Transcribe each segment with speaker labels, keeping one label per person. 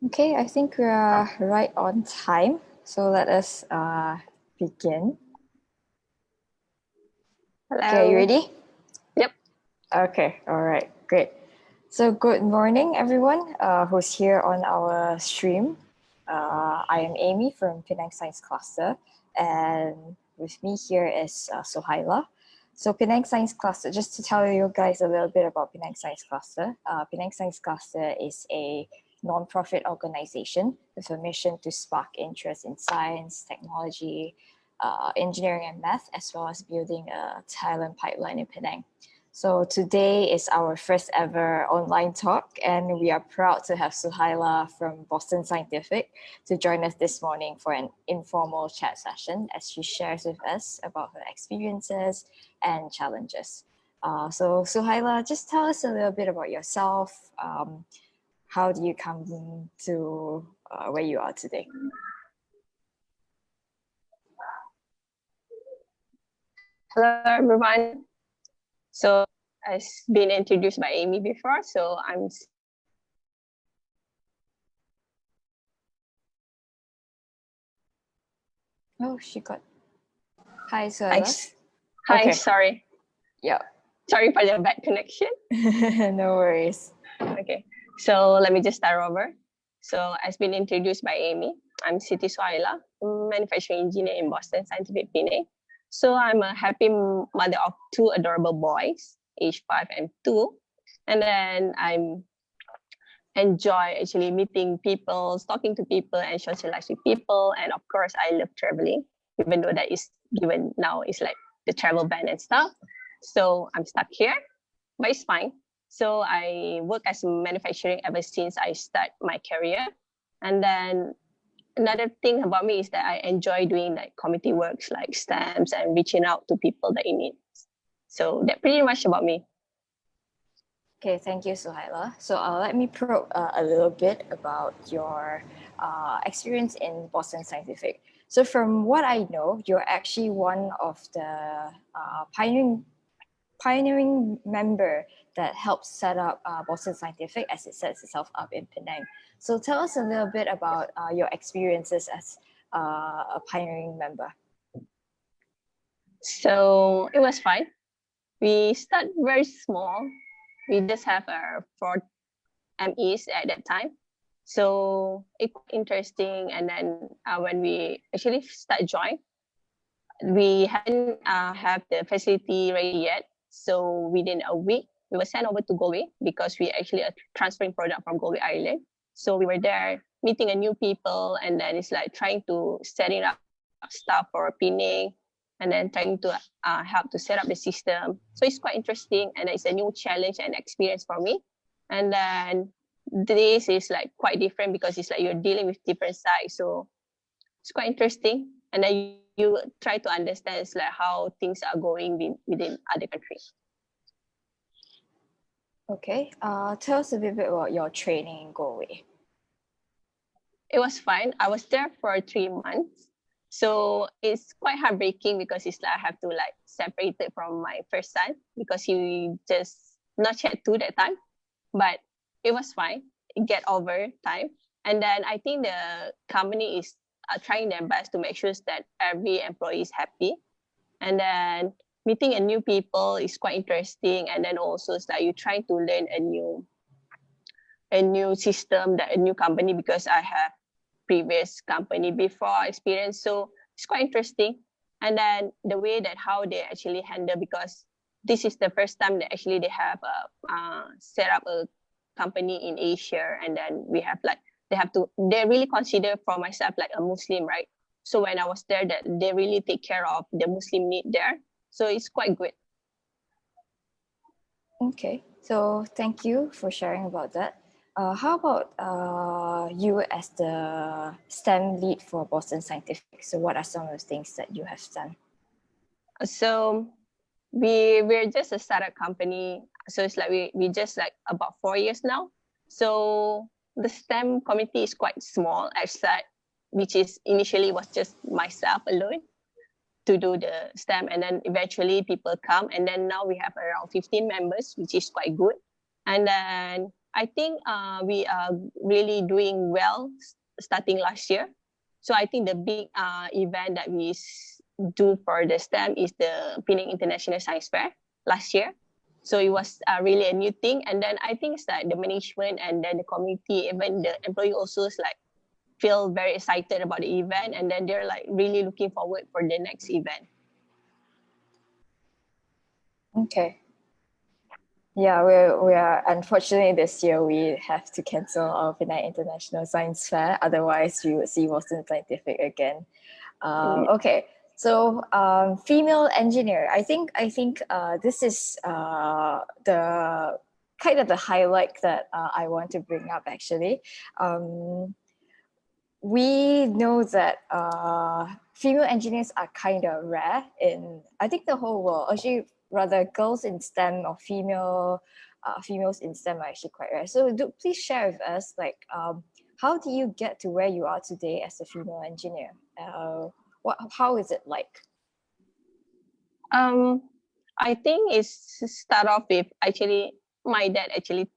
Speaker 1: Okay, I think we are right on time. So let us begin. Okay, you
Speaker 2: Hello.
Speaker 1: ready?
Speaker 2: Yep.
Speaker 1: Okay, all right, great. So good morning, everyone who's here on our stream. I am Amy from Penang Science Cluster, and with me here is Suhaila. So Penang Science Cluster, just to tell you guys a little bit about Penang Science Cluster, Penang Science Cluster is a non-profit organization with a mission to spark interest in science, technology, engineering and math, as well as building a talent pipeline in Penang. So today is our first ever online talk, and we are proud to have Suhaila from Boston Scientific to join us this morning for an informal chat session as she shares with us about her experiences and challenges. So Suhaila, just tell us a little bit about yourself. How do you come to where you are today?
Speaker 2: Hello, everyone. So, as been introduced by Amy before, so I'm
Speaker 1: Oh, she got. Hi,
Speaker 2: Hi.
Speaker 1: Suhaila.
Speaker 2: Hi.
Speaker 1: Okay.
Speaker 2: Sorry.
Speaker 1: Yeah.
Speaker 2: Sorry for the bad connection.
Speaker 1: No worries.
Speaker 2: Okay. So let me just start over. So, as been introduced by Amy, I'm Suhaila, manufacturing engineer in Boston Scientific Penang. So I'm a happy mother of two adorable boys, age 5 and 2, and then I'm enjoy actually meeting people, talking to people, and socialize with people. And of course, I love traveling, even though that is given now is like the travel ban and stuff. So I'm stuck here, but it's fine. So I work as manufacturing ever since I start my career. And then another thing about me is that I enjoy doing like community works like stamps and reaching out to people that in need. So that pretty much about me.
Speaker 1: Okay, thank you, Suhaila. So let me probe a little bit about your experience in Boston Scientific. So from what I know, you're actually one of the pioneering member that helped set up Boston Scientific as it sets itself up in Penang. So tell us a little bit about your experiences as a pioneering member.
Speaker 2: So it was fine. We start very small. We just have our 4 MEs at that time. So it's interesting. And then when we actually start join, we hadn't have the facility ready yet. So within a week, we were sent over to Galway because we actually are transferring product from Galway, Ireland. So we were there meeting a new people, and then it's like trying to setting up stuff for pinning, and then trying to help to set up the system. So it's quite interesting, and it's a new challenge and experience for me. And then this is like quite different because it's like you're dealing with different sides. So it's quite interesting. And then you try to understand it's like how things are going within other countries.
Speaker 1: Okay, tell us a bit about your training in Galway.
Speaker 2: It was fine. I was there for 3 months. So it's quite heartbreaking because it's like I have to like separate it from my first son because he just not yet 2 that time. But it was fine. It get over time. And then I think the company is trying their best to make sure that every employee is happy. And then meeting a new people is quite interesting. And then also it's like you try to learn a new system, that a new company because I have previous company before experience. So it's quite interesting. And then the way that how they actually handle, because this is the first time that actually they have set up a company in Asia. And then we have like, they really consider for myself like a Muslim, right? So when I was there, that they really take care of the Muslim need there. So it's quite good.
Speaker 1: Okay, so thank you for sharing about that. How about you as the STEM lead for Boston Scientific? So what are some of the things that you have done?
Speaker 2: So we're just a startup company. So it's like we just like about 4 years now. So the STEM community is quite small as that, which is initially was just myself alone to do the STEM, and then eventually people come, and then now we have around 15 members, which is quite good. And then I think we are really doing well starting last year. So I think the big event that we do for the STEM is the Penang International Science Fair last year. So it was really a new thing. And then I think it's like the management and then the community, even the employee also is like feel very excited about the event. And then they're like really looking forward for the next event.
Speaker 1: Okay. Yeah, we are unfortunately this year we have to cancel our Penang International Science Fair. Otherwise, we would see Boston Scientific again. Okay, so female engineer. I think this is the kind of the highlight that I want to bring up actually. We know that female engineers are kind of rare in I think the whole world. Actually, rather girls in STEM or females in STEM are actually quite rare. So please share with us how do you get to where you are today as a female engineer? How is it like?
Speaker 2: I think it's start off with actually my dad actually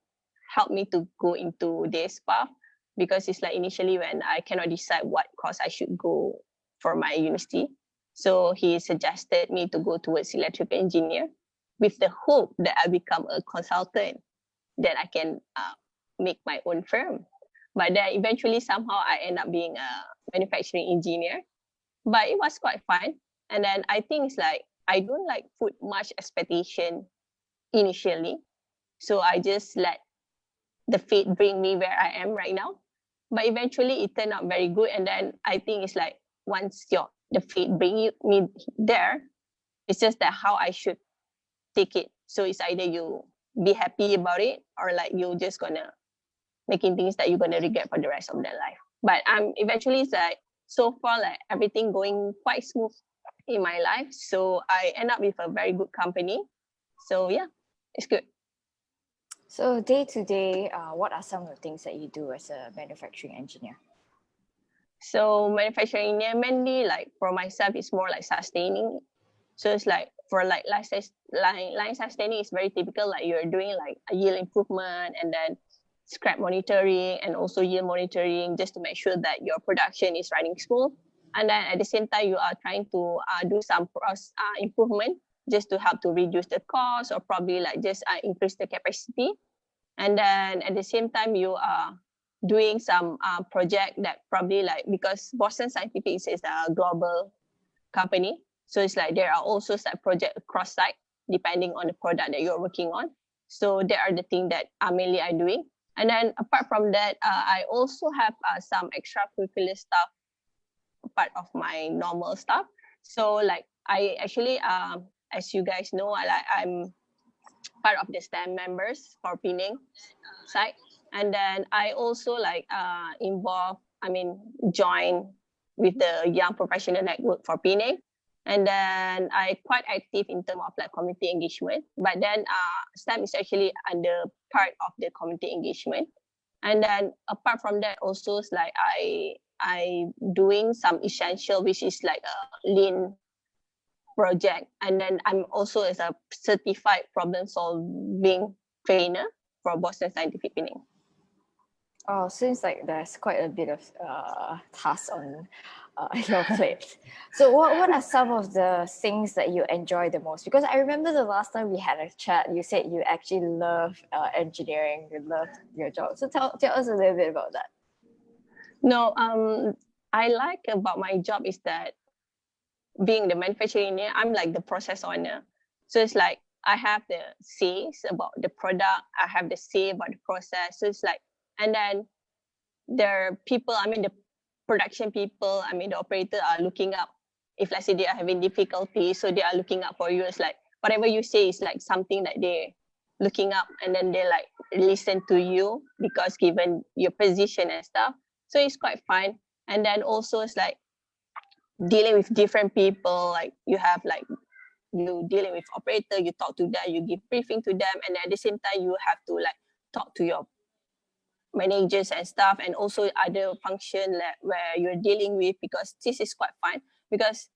Speaker 2: helped me to go into this path because it's like initially when I cannot decide what course I should go for my university. So he suggested me to go towards electrical engineer with the hope that I become a consultant, that I can make my own firm. But then eventually somehow I end up being a manufacturing engineer. But it was quite fun. And then I think it's like I don't like put much expectation initially. So I just let the fate bring me where I am right now. But eventually it turned out very good. And then I think it's like once the fate me there, it's just that how I should take it. So it's either you be happy about it or like you're just gonna making things that you're gonna regret for the rest of their life. But eventually it's like so far like everything going quite smooth in my life. So I end up with a very good company. So yeah, it's good.
Speaker 1: So day to day, what are some of the things that you do as a manufacturing engineer?
Speaker 2: So manufacturing engineer mainly like for myself it's more like sustaining. So it's like for like line sustaining is very typical, like you're doing like a yield improvement and then scrap monitoring and also yield monitoring just to make sure that your production is running smooth. And then at the same time, you are trying to do some improvement just to help to reduce the cost or probably like just increase the capacity. And then at the same time, you are doing some project that probably like because Boston Scientific is a global company. So it's like there are also side project across site depending on the product that you're working on. So there are the things that mainly I'm doing. And then apart from that, I also have some extracurricular stuff part of my normal stuff. So like I actually, as you guys know, I'm part of the STEM members for Penang site. And then I also like join with the Young Professional Network for Penang. And then I quite active in terms of like community engagement. But then STEM is actually under part of the community engagement. And then apart from that, also it's like I doing some essential, which is like a lean project. And then I'm also as a certified problem solving trainer for Boston Scientific Penang.
Speaker 1: Oh, seems like there's quite a bit of tasks on your plate. So what are some of the things that you enjoy the most? Because I remember the last time we had a chat, you said you actually love engineering, you love your job. So tell us a little bit about that.
Speaker 2: No, I like about my job is that being the manufacturing engineer, I'm like the process owner. So it's like I have the says about the product, I have the say about the process. So it's like, and then there are people, the production people, the operator are looking up. If let's say they are having difficulty, so they are looking up for you. It's like whatever you say is like something that they're looking up and then they like listen to you because given your position and stuff. So it's quite fun. And then also it's like dealing with different people, like you have like you dealing with operator, you talk to them, you give briefing to them, and at the same time you have to like talk to your managers and stuff, and also other function where you're dealing with, because this is quite fun because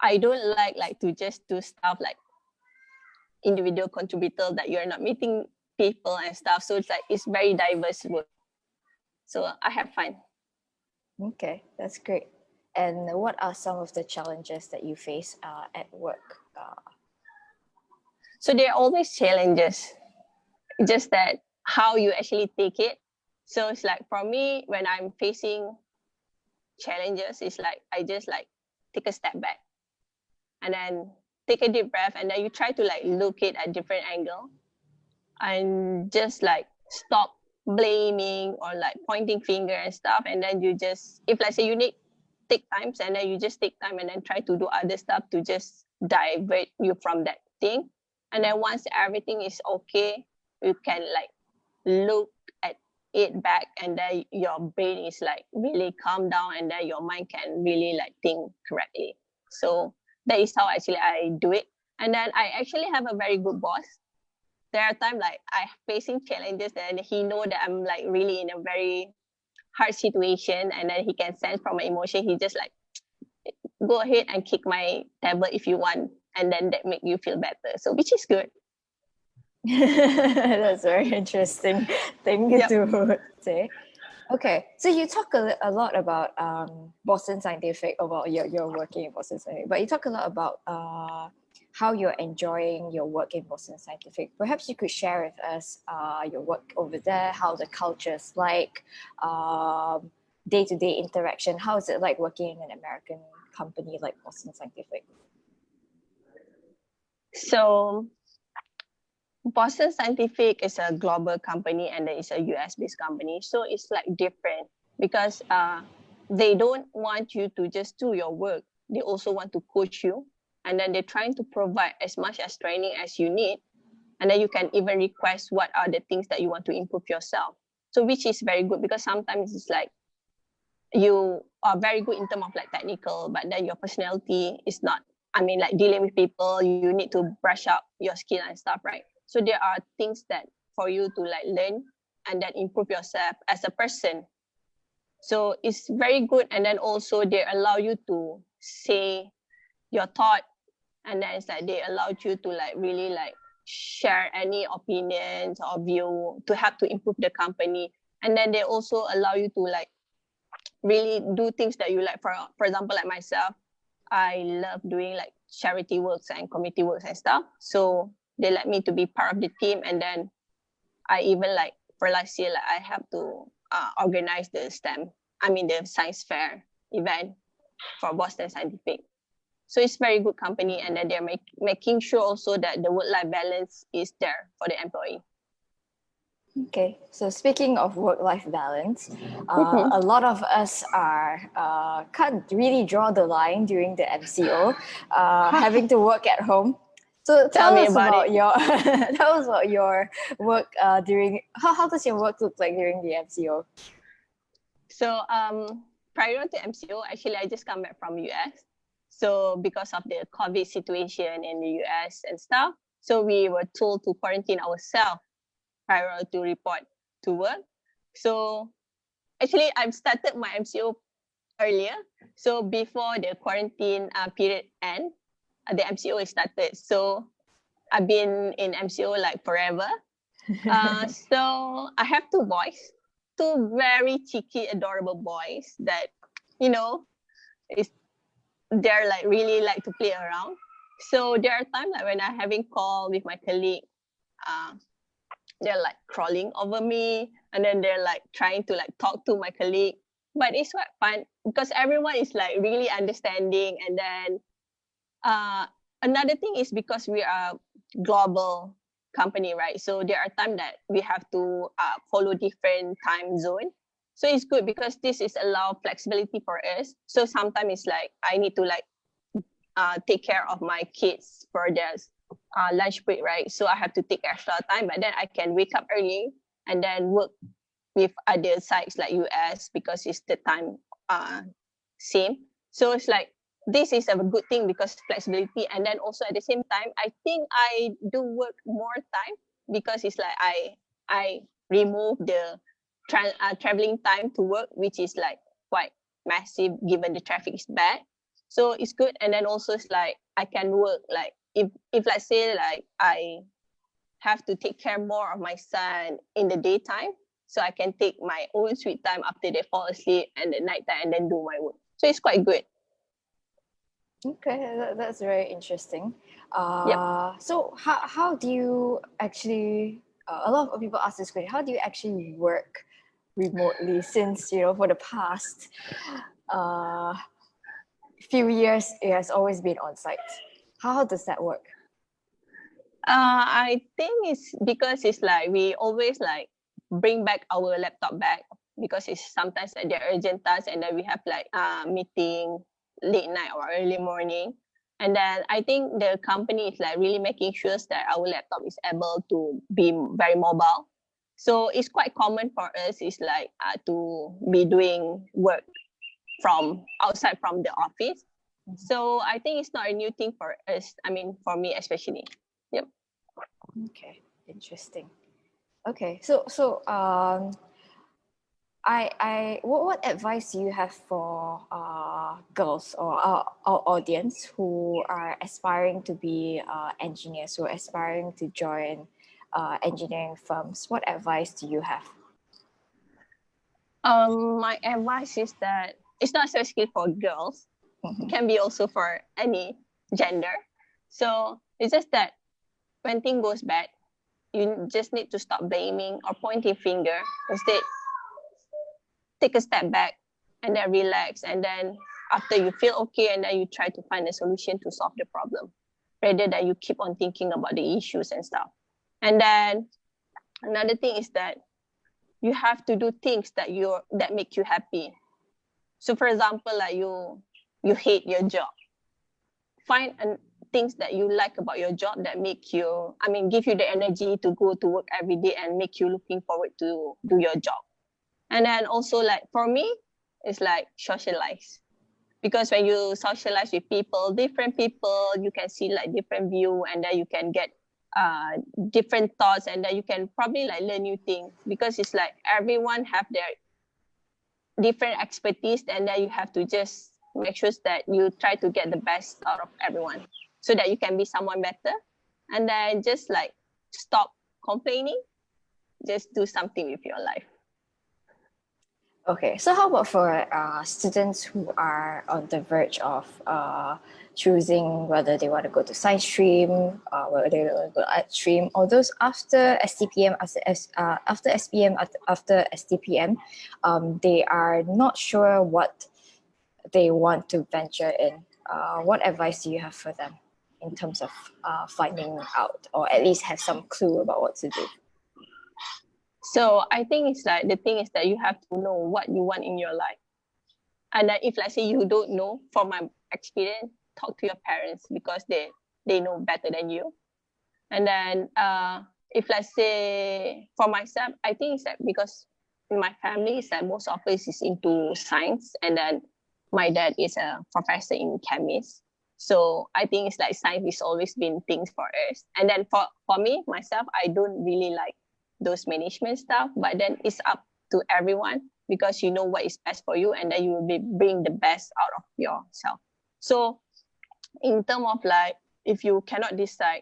Speaker 2: I don't like to just do stuff like individual contributor that you're not meeting people and stuff. So it's like it's very diverse work. So I have fun.
Speaker 1: Okay, that's great. And what are some of the challenges that you face at work?
Speaker 2: So there are always challenges, just that how you actually take it. So it's like for me, when I'm facing challenges, it's like I just like take a step back and then take a deep breath, and then you try to like look it at different angle and just like stop blaming or like pointing finger and stuff. And then you just, if let's say you need take times, and then you just take time and then try to do other stuff to just divert you from that thing. And then once everything is okay, you can like look at it back, and then your brain is like really calm down, and then your mind can really like think correctly. So that is how actually I do it. And then I actually have a very good boss. There are times like I facing challenges and he know that I'm like really in a very hard situation, and then he can sense from my emotion. He just like, go ahead and kick my table if you want, and then that make you feel better. So which is good.
Speaker 1: That's very interesting thing
Speaker 2: Yep.
Speaker 1: to say. Okay, so you talk a lot about Boston Scientific, about your working in Boston Scientific, but you talk a lot about how you're enjoying your work in Boston Scientific. Perhaps you could share with us your work over there, how the culture's like, day-to-day interaction. How is it like working in an American company like Boston Scientific?
Speaker 2: So Boston Scientific is a global company, and it's a US based company. So it's like different because they don't want you to just do your work. They also want to coach you. And then they're trying to provide as much as training as you need. And then you can even request what are the things that you want to improve yourself. So which is very good, because sometimes it's like you are very good in terms of like technical, but then your personality is not. I mean, like dealing with people, you need to brush up your skill and stuff, right? So there are things that for you to like learn and then improve yourself as a person. So it's very good. And then also they allow you to say your thought, and then it's like they allowed you to like really like share any opinions or view to help to improve the company. And then they also allow you to like really do things that you like. For example, like myself, I love doing like charity works and community works and stuff. So they let me to be part of the team. And then I even like for last year, like I have to organize the the science fair event for Boston Scientific. So it's very good company, and then they're making sure also that the work-life balance is there for the employee.
Speaker 1: Okay, so speaking of work-life balance, a lot of us can't really draw the line during the MCO, having to work at home. So
Speaker 2: Tell me about it.
Speaker 1: tell us about your work during. How does your work look like during the MCO?
Speaker 2: So prior to MCO, actually I just come back from US. So because of the COVID situation in the US and stuff, so we were told to quarantine ourselves prior to report to work. So actually I've started my MCO earlier. So before the quarantine period end, the MCO is started. So I've been in MCO like forever. So I have two boys, two very cheeky, adorable boys that, you know, is they're like really like to play around. So there are times like when I'm having call with my colleague, uh, they're like crawling over me, and then they're like trying to like talk to my colleague. But it's quite fun because everyone is like really understanding. And then another thing is because we are global company, right? So there are times that we have to follow different time zone. So it's good because this is allow flexibility for us. So sometimes it's like I need to like take care of my kids for their lunch break, right? So I have to take extra time, but then I can wake up early and then work with other sites like US because it's the time same. So it's like this is a good thing because flexibility. And then also at the same time, I think I do work more time because it's like I remove the traveling time to work, which is like quite massive given the traffic is bad. So it's good. And then also it's like I can work like if let's say like I have to take care more of my son in the daytime, so I can take my own sweet time after they fall asleep and the night time and then do my work. So it's quite good.
Speaker 1: Okay, that's very interesting.
Speaker 2: Yep.
Speaker 1: So how do you actually, a lot of people ask this question, how do you actually work remotely since, for the past uh, few years, it has always been on site? How does that work?
Speaker 2: I think it's because it's like we always like bring back our laptop back because it's sometimes like they're urgent tasks and then we have like meeting late night or early morning. And then I think the company is like really making sure that our laptop is able to be very mobile. So it's quite common for us is like to be doing work from outside from the office. So I think it's not a new thing for us. I mean, for me especially. Yep.
Speaker 1: Okay, interesting. Okay, so what advice do you have for girls or our audience who are aspiring to be engineers, who are aspiring to join engineering firms? What advice do you have?
Speaker 2: My advice is that it's not especially for girls.
Speaker 1: Mhm.
Speaker 2: It can be also for any gender. So it's just that when thing goes bad, you just need to stop blaming or pointing finger. Instead, take a step back and then relax. And then after you feel okay, and then you try to find a solution to solve the problem, rather than you keep on thinking about the issues and stuff. And then another thing is that you have to do things that make you happy. So for example, like you hate your job, find things that you like about your job that make you, I mean, give you the energy to go to work every day and make you looking forward to do your job. And then also like for me, it's like socialize, because when you socialize with people, different people, you can see like different view, and then you can get different thoughts, and then you can probably like learn new things, because it's like everyone have their different expertise, and then you have to just make sure that you try to get the best out of everyone so that you can be someone better. And then just like stop complaining, just do something with your life.
Speaker 1: Okay, so how about for students who are on the verge of choosing whether they want to go to science stream, whether they want to go art stream, or those after STPM, after SPM, after STPM, they are not sure what they want to venture in. What advice do you have for them in terms of finding out, or at least have some clue about what to do?
Speaker 2: So I think it's like the thing is that you have to know what you want in your life. And if let's say you don't know, from my experience, talk to your parents, because they know better than you. And then if let's say for myself, I think it's like because in my family, it's like most of us is into science, and then my dad is a professor in chemist. So I think it's like science has always been things for us. And then for me, myself, I don't really like those management stuff, but then it's up to everyone, because you know what is best for you, and then you will be bring the best out of yourself. So in terms of like, if you cannot decide,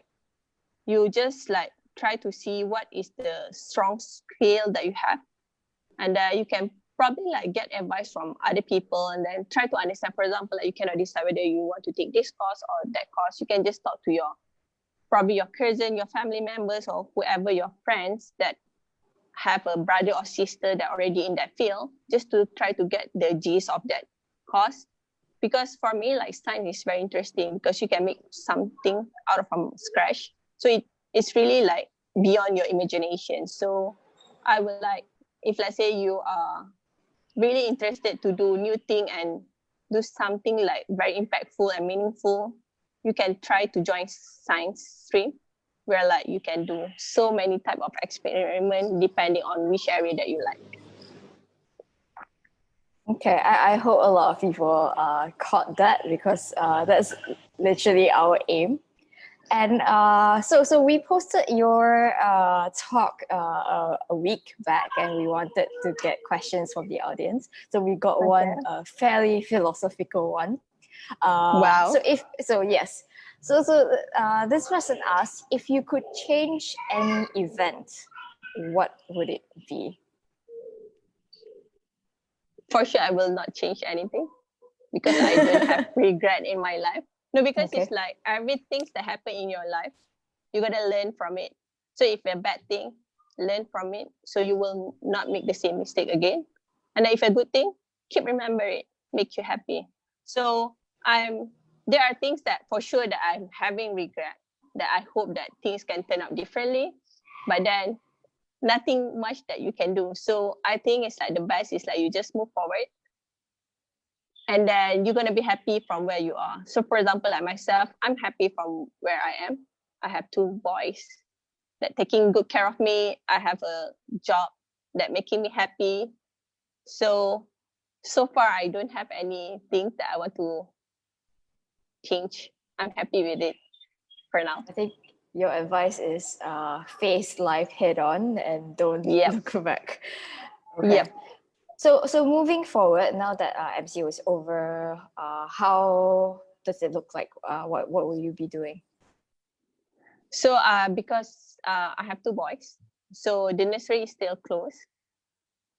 Speaker 2: you just like try to see what is the strong skill that you have, and you can probably like get advice from other people, and then try to understand. For example, like you cannot decide whether you want to take this course or that course, you can just talk to probably your cousin, your family members, or whoever, your friends that have a brother or sister that already in that field, just to try to get the gist of that course. Because for me, like science is very interesting, because you can make something out of from scratch. So it's really like beyond your imagination. So I would like, if let's say you are really interested to do new thing and do something like very impactful and meaningful, you can try to join science stream, where like you can do so many type of experiment depending on which area that you like.
Speaker 1: Okay, I hope a lot of people caught that, because that's literally our aim. And so we posted your talk a week back, and we wanted to get questions from the audience. So we got one fairly philosophical one.
Speaker 2: Wow.
Speaker 1: Yes. This person asks, if you could change any event, what would it be?
Speaker 2: For sure, I will not change anything because I don't have regret in my life. No, because
Speaker 1: Okay.
Speaker 2: it's like everything that happen in your life, you gotta learn from it. So if a bad thing, learn from it so you will not make the same mistake again. And if a good thing, keep remember it, make you happy. So there are things that for sure that I'm having regret, that I hope that things can turn out differently, but then nothing much that you can do. So I think it's like the best is like you just move forward and then you're gonna be happy from where you are. So for example, like myself, I'm happy from where I am. I have two boys that taking good care of me. I have a job that making me happy. So far I don't have anything that I want to change. I'm happy with it for now.
Speaker 1: I think your advice is face life head on and don't
Speaker 2: Yep.
Speaker 1: look back. Okay.
Speaker 2: Yep.
Speaker 1: So moving forward, now that MCO is over, how does it look like? What will you be doing?
Speaker 2: So because I have two boys, so the nursery is still closed.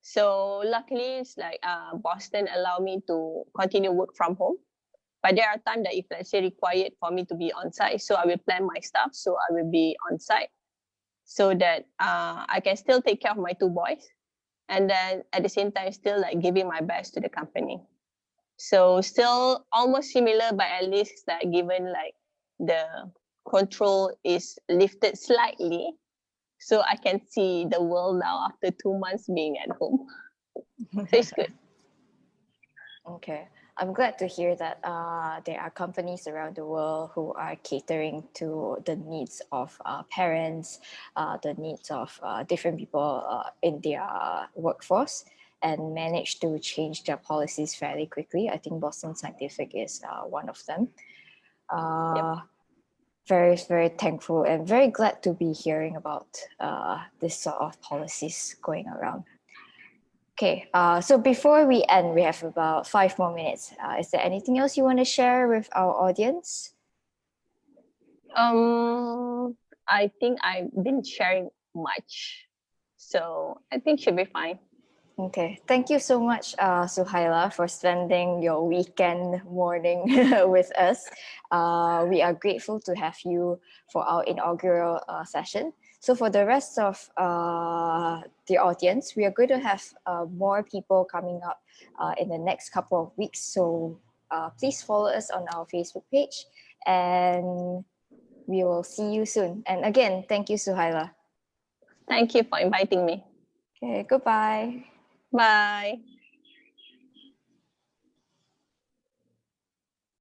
Speaker 2: So luckily, it's like Boston allow me to continue work from home. But there are times that if let's say required for me to be on site, so I will plan my stuff. So I will be on site so that I can still take care of my two boys, and then at the same time still like giving my best to the company. So still almost similar, but at least like given like the control is lifted slightly, so I can see the world now after 2 months being at home. So it's good.
Speaker 1: Okay. I'm glad to hear that there are companies around the world who are catering to the needs of parents, the needs of different people in their workforce, and manage to change their policies fairly quickly. I think Boston Scientific is one of them.
Speaker 2: Yep.
Speaker 1: Very, very thankful and very glad to be hearing about this sort of policies going around. Okay, so before we end, we have about 5 more minutes. Is there anything else you want to share with our audience?
Speaker 2: I think I've been sharing much, so I think should be fine.
Speaker 1: Okay, thank you so much, Suhaila, for spending your weekend morning with us. We are grateful to have you for our inaugural session. So for the rest of the audience, we are going to have more people coming up in the next couple of weeks. So please follow us on our Facebook page and we will see you soon. And again, thank you, Suhaila.
Speaker 2: Thank you for inviting me.
Speaker 1: Okay, goodbye.
Speaker 2: Bye.